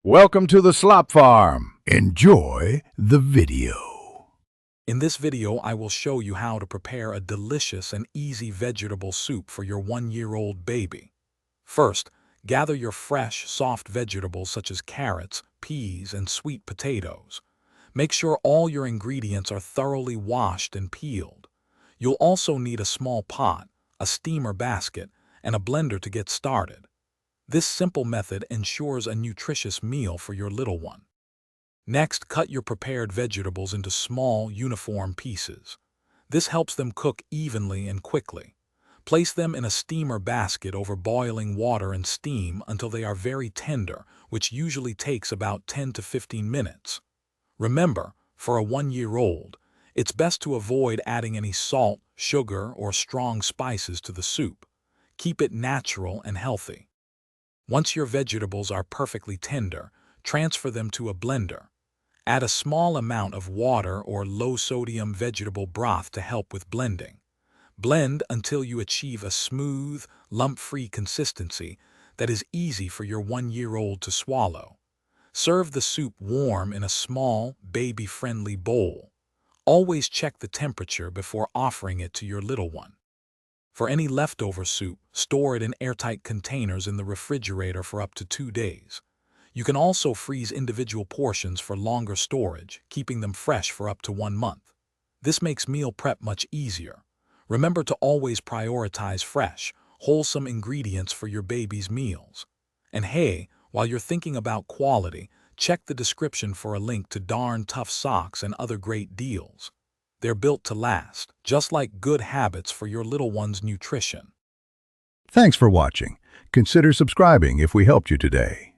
Welcome to the Slop Farm. Enjoy the video. In this video, I will show you how to prepare a delicious and easy vegetable soup for your 1-year-old baby. First, gather your fresh, soft vegetables such as carrots, peas, and sweet potatoes. Make sure all your ingredients are thoroughly washed and peeled. You'll also need a small pot, a steamer basket, and a blender to get started. This simple method ensures a nutritious meal for your little one. Next, cut your prepared vegetables into small, uniform pieces. This helps them cook evenly and quickly. Place them in a steamer basket over boiling water and steam until they are very tender, which usually takes about 10 to 15 minutes. Remember, for a 1-year-old, it's best to avoid adding any salt, sugar, or strong spices to the soup. Keep it natural and healthy. Once your vegetables are perfectly tender, transfer them to a blender. Add a small amount of water or low-sodium vegetable broth to help with blending. Blend until you achieve a smooth, lump-free consistency that is easy for your 1-year-old to swallow. Serve the soup warm in a small, baby-friendly bowl. Always check the temperature before offering it to your little one. For any leftover soup, store it in airtight containers in the refrigerator for up to 2 days. You can also freeze individual portions for longer storage, keeping them fresh for up to 1 month. This makes meal prep much easier. Remember to always prioritize fresh, wholesome ingredients for your baby's meals. And hey, while you're thinking about quality, check the description for a link to Darn Tough socks and other great deals. They're built to last, just like good habits for your little one's nutrition. Thanks for watching. Consider subscribing if we helped you today.